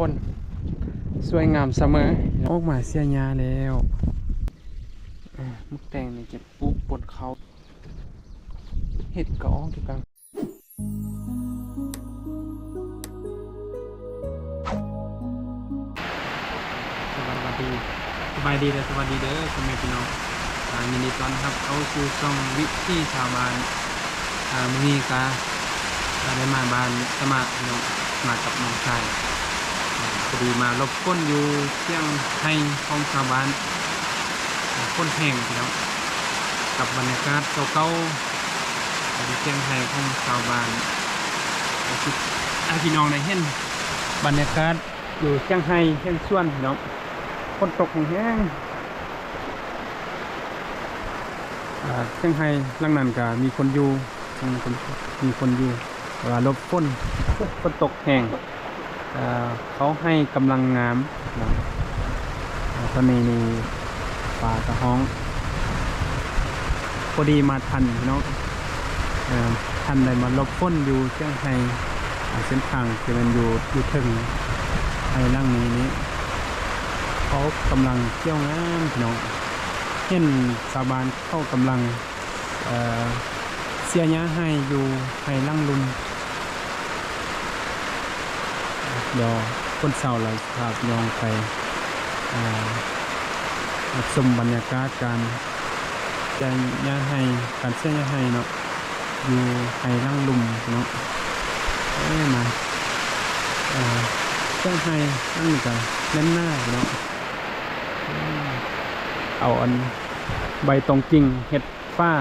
ฝนสวยงามเสมอออกมาเสียหญ้าแล้วมุกแตงนี่เก็บปลูกบนเขาเห็ดก็ออกทุกครั้งสวัสดีสบายดีเลยสวัสดีเด้อพ่อแม่พี่น้องยินดีต้อนรับเข้าสู่ช่องวิถีชาวบ้านมื้อนี้ก็ได้มาบ้านสมัครพี่น้องมากับน้องชายพอดีมารบกวนอยู่เที่ยงให้ของชาวบ้านคนแห่งพี่น้องกับบรรยากาศเก่าๆที่เที่ยงให้ของชาวบ้านพี่น้องได้เห็นบรรยากาศอยู่เที่ยงให้เที่ยงส่วนพี่น้องฝนตกแห้งเชียงไฮ้หลังนั้นก็มีคนอยู่มีคนอยู่ลบฝนตกแห้งเขาให้กำลังงามตอนนี้นี่ปลากระห้องพอดีมาทันเนาะทันได้มาลบฝนอยู่เชียงไฮ้เส้นทางที่มันอยู่ถึงไอ้ล่างนี้เขากำลังเที่ยวงามพี่น้องเห็นชาวบ้านเข้ากำลังเสียหญ้าให้อยู่ให้ล่างลุนเดี๋ยวคนเสาร์เราพาน้องไปชมบรรยากาศการแจงหญ้าให้การเสียหญ้าให้เนาะอยู่ให้ล่างลุมเนาะมาเสียให้นั่นก็เล่นหน้าเนาะเอาอันใบตองจริงเห็ดฟ้า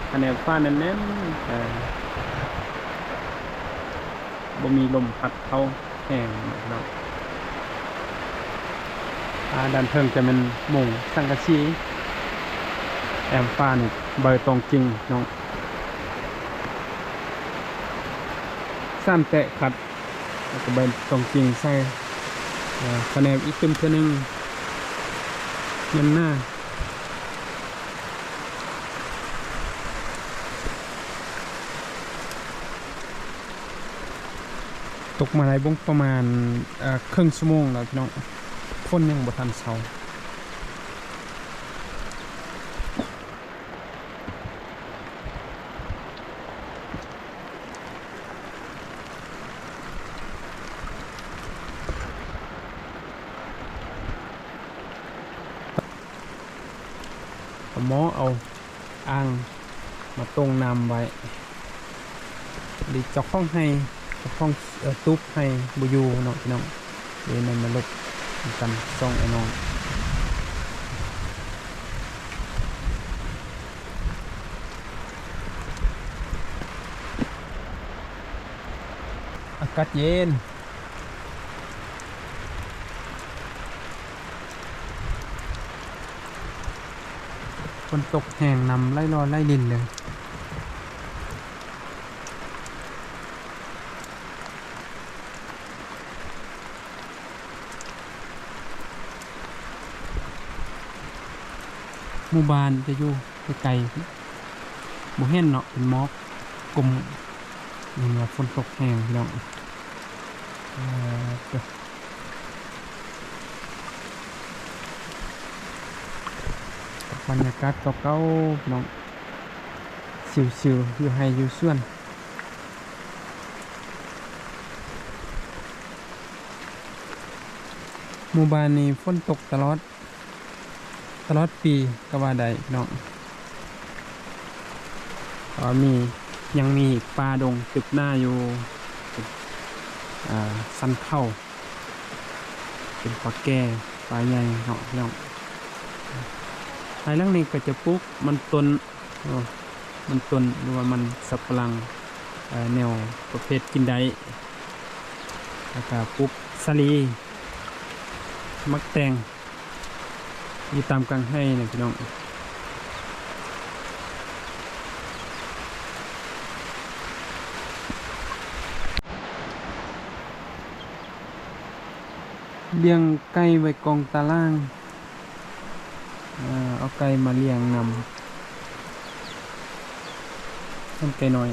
อันนี้ฟ้าแน่นๆบ่มีลมพัดเข้าแห้งเนาะด้านเทิงจะเป็นมุงสังกะสีแอมฟ้านี่ใบตองจริงเนาะซ้ำแตะขัดแล้วก็ใบตองจริงใส่คะแนนอีกตึมเท่านึงเงินหน้าตกมาในบุ้งประมาณครึ่งชั่วโมงแล้วพี่น้องฝนยังบ่ทันเช้าหมอเอาอ่างมาตรงนำไว้ดีเจ้าของให้เจ้าของตุ๊บให้บุยูเนาะพี่น้องเดี๋ยวมันมาลบกันส่องไอ้น้องอากาศเย็นฝนตกแห้งนำไล่รอไล่ลินเลยหมู่บ้านจะอยู่ไกลๆบ่เห็นเนาะเป็นหมอกกลมนี่ว่าฝนตกแห้งพี่น้องบรรยากาศเก่าๆน้องชิวๆอยู่ให้อยู่ส่วนหมู่บ้านนี้ฝนตกตลอดปีก็ว่าได้น้องยังมีป่าดงตึกหน้าอยู่สันเข้าเป็นปลาแก่ปลาใหญ่เนาะน้องไอ้เรื่องนี้ก็จะปลูกมันต้นหรือว่ามันสับปะรังแนวประเภทกินได้แล้วก็ปลูกสาลีมักแตงอยู่ตามกลางให้นะพี่น้องเลี้ยงไก่ไว้กองตารางเอาไก่มาเลี้ยงนำต้นไก่น้อย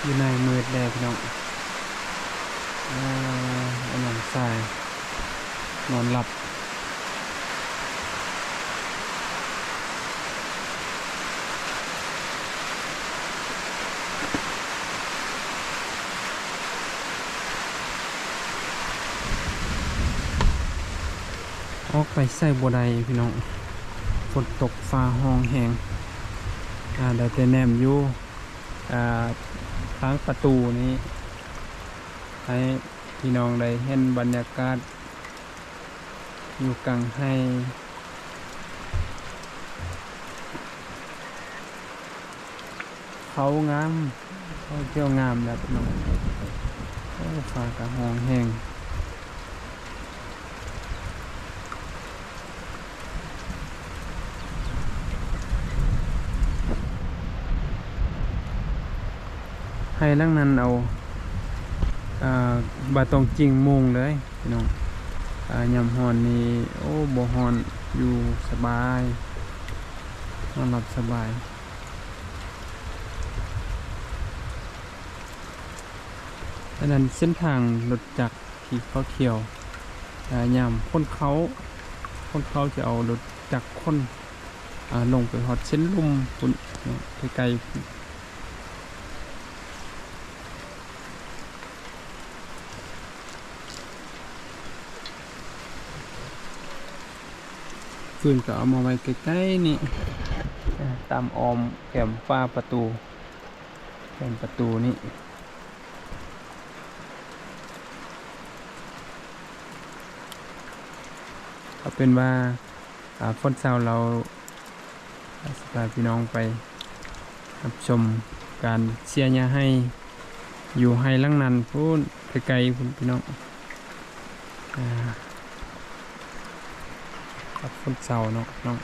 อยู่ในมืดแดดพี่น้องอันนั้นทรายนอนหลับออกไปใส่บัวใดพี่น้องฝนตกฟ้าห้องแหงได้แต่แนมอยู่ทางประตูนี้ให้พี่น้องได้เห็นบรรยากาศอยู่กลางให้เขางามเขาเที่ยวงามแล้วพี่น้องฟ้ากระห้องแหงให้ลังนั้นเอาบาตองจริงมุงเลยพี่น้องยำฮอนนี่โอ้บ่ฮอนอยู่สบายนอนหลับสบายดังนั้นเส้นทางรถจักรที่เขาเที่ยวยำคนเขาจะเอารถจักรคนลงไปฮอดเส้นลุ่มปุ่นไกลๆฟืนก็เอามาไว้ใกล้ๆนี่ตามออมแขมฝ้าประตูแขมประตูนี่ก็เป็นว่าฝนเช้าเราสพาพี่น้องไปรับชมการเชียร์ยาให้อยู่ให้ลังนันพูนไกลๆพี่น้องครับฝนเช้าเนาะน้อง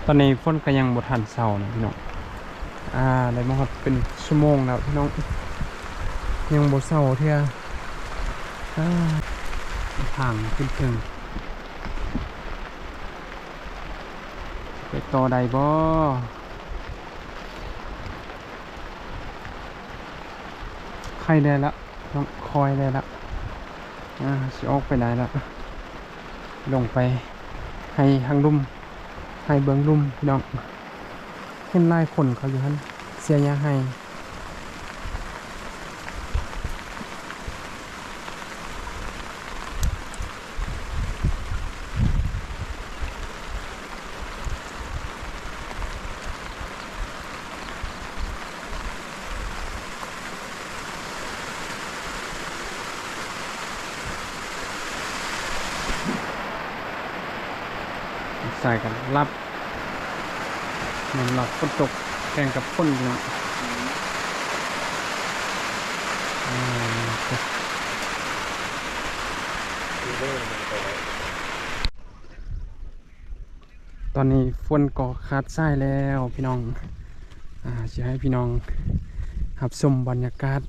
ตอนนี้ฝนก็ยังบ่ทันเช้านะพี่น้องได้มาฮอดเป็นชั่วโมงแล้วพี่น้องยังบ่เช้าเทื่อทางขึ้นถึงไปต่อได้บ่ใครได้ละน้องคอยได้ละสิออกไปได้ละลงไปให้ทางลุ่มให้เบิ้งลุ่มพี่น้องเห็นลายคนเขาอยู่ฮั่นเสียยาให้ ทรายกันรับเหมือนรับฝนตกแข่งกับฝนเนาะอ่าตอนนี้ฝนก็ขาดทรายแล้วพี่น้องจะให้พี่น้องหับชมบรรยากาศ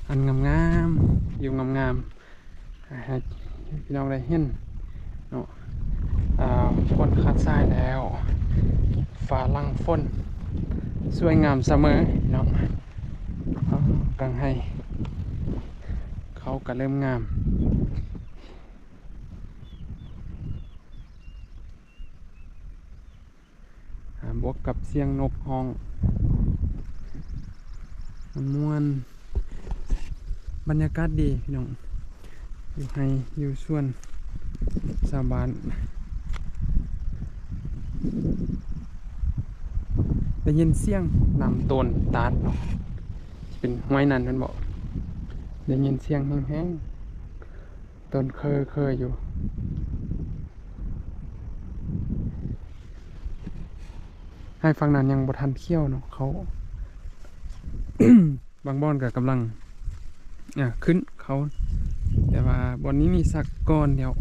อันงามๆอยู่งามๆให้พี่น้องได้เห็นเนาะฝนขาดทรายแล้วฟ้าหลังฝนสวยงามเสมอพี่น้องกังให้เขาก็เริ่มงามบวกกับเสียงนกฮ้องม่วนบรรยากาศดีพี่น้องอยู่ให้อยู่ส่วนชาวบ้านได้ยินเสียงนำต้นตาลเป็นห้วยนั่นมันบอกได้ยินเสียงแห้งๆต้นเคยอยู่ให้ฟังนั้นยังบ่ทันเขี้ยวเนาะเขา บางบ่อนก็กำลังขึ้นเขาแต่ว่าบอนนี้มีสักก้อนเดียว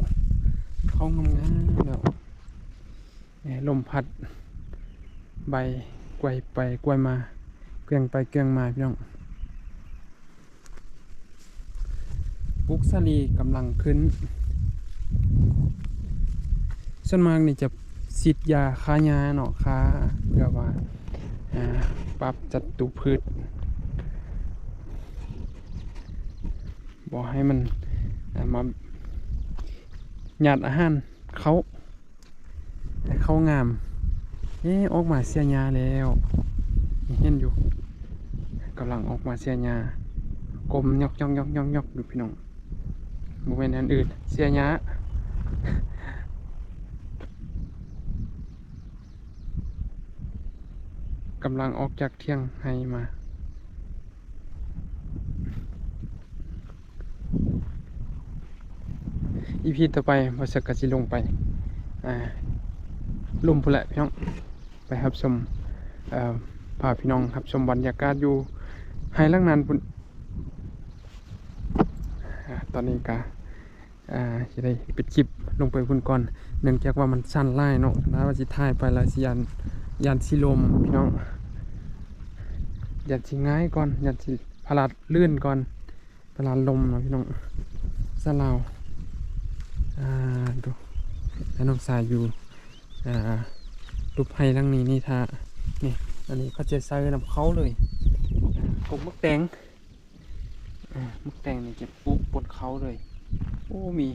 เขางามๆเดี๋ยวลมพัดใบไกวไปไกวมาเกลียงไปเกลียงมาพี่น้องบุกซาลีกำลังขึ้นส่วนมากนี่จะฉีดยาฆ่าหญ้าเนาะฆ่าเพื่อว่าปรับจัตุพืชบอกให้มันมาหยาดอาหารเขาให้เขางามออกมาเสียหญ้าแล้วเห็นอยู่กำลังออกมาเสียหญ้ากลมยกดูพี่น้องโมเมนต์อันอื่นเสียหญ้ากำลังออกจากเที่ยงให้มาอีพีต่อไปบริษัทกสิลงไปลุ่มพุ่นแหละพี่น้องไปรับชมพาพี่น้องรับชมบรรยากาศอยู่ให้ลังนานพุ่นตอนนี้ก็จะได้ปิดคลิปลงไปพุ่นก่อนเนื่องจากว่ามันสั้นไล่เนาะนะว่าสิถ่ายไปแล้วสิยันสิลมพี่น้องยันสิง่ายก่อนยันสิพลาดลื่นก่อนพลาดลมเนาะพี่น้องซะลาวดูแล้วน้องสายอยู่รูปไผ่ทั้งนี้นี่ท่านี่อันนี้เขาจะใส่นำเขาเลยปลูกมะแตงมะแตงนี่จะปลูกบนเขาเลยโอ้มี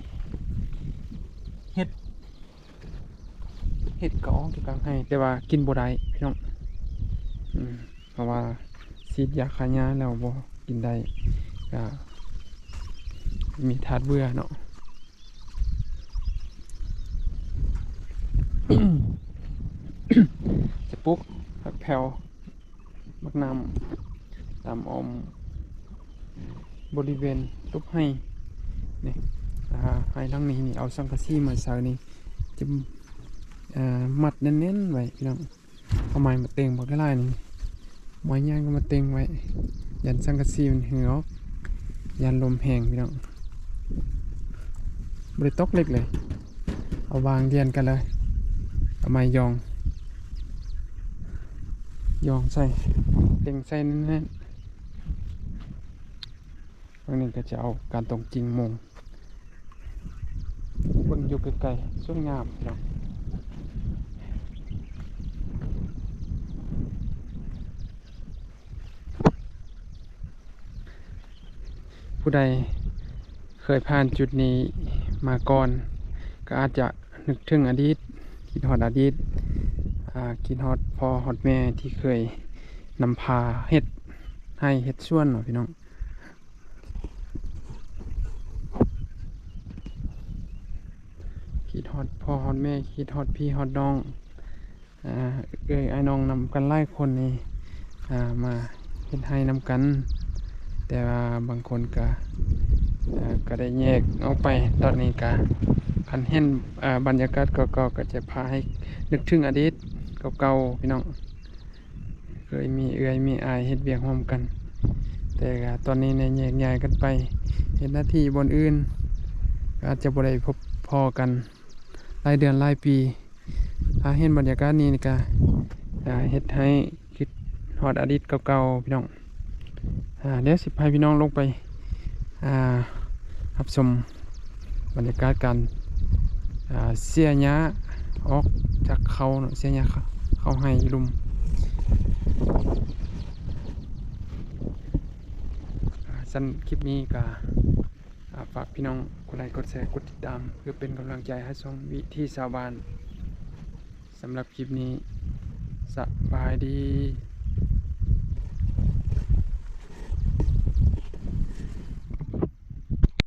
เห็ดกระอ้องที่กลางให้แต่ว่ากินบ่ได้พี่น้องเพราะว่าฉีดยาฆ่าหญ้าแล้วบ่กินได้ก็มีธาตุเบื่อเนาะจะปลูกผักแพรวมักน้ำตามอมบริเวณรูปให้นี่ให้ทั้งนี้นี่เอาสังกะสีมาใส่นี่จะมัดแน่นๆไว้พี่น้องเอาไม้มาเต็งบอกได้ไรนี่ไม้ย่างก็มาเต็งไว้ยันสังกะสีมันเหือกยันลมแห้งพี่น้องบริตกเล็กเลยเอาวางเรียนกันเลยเอาไม้ยองใส่เต็งใส่แน่นๆวันนี้ก็จะเอาการตรงจริงมงบนอยู่ไกลๆสวยงามเนาะผู้ใดเคยผ่านจุดนี้มาก่อนก็อาจจะนึกถึงอดีตคิดฮอดอดีตคิดฮอดพ่อฮอดแม่ที่เคยนำพาเฮ็ดให้เฮ็ดส่วนเนาะพี่น้องคิดฮอดพ่อฮอดแม่คิดฮอดพี่ฮอดน้องไอ้น้องนำกันไล่คนนี่มาเฮ็ดให้นำกันแต่ว่าบางคนก็ได้แยกออกไปตอนนี้ก็ คันเห็นบรรยากาศเก่าๆก็จะพาให้นึกถึงอดีตเก่าๆพี่น้องเคยมีเอื้อยมีอายเฮ็ดเวียกร่วมกัน แต่ก็ตอนนี้เนี่ยแยกย้ายกันไปเฮ็ดหน้าที่บนอื่นก็อาจจะบ่ได้พบพอกันหลายเดือนหลายปีถ้าเห็นบรรยากาศนี้นี่ก็เฮ็ดให้คิดฮอดอดีตเก่าๆพี่น้องเดี๋ยวสิพาพี่น้องลงไปรับชมบรรยากาศการเสียหญ้าออกจากเขาเนาะเสียหญ้าเขาให้ลุมสั้นคลิปนี้ก็ฝากพี่น้องกดไลค์กดแชร์กดติดตามเพื่อเป็นกำลังใจให้ช่องวิถีชาวบ้านสำหรับคลิปนี้สบายดี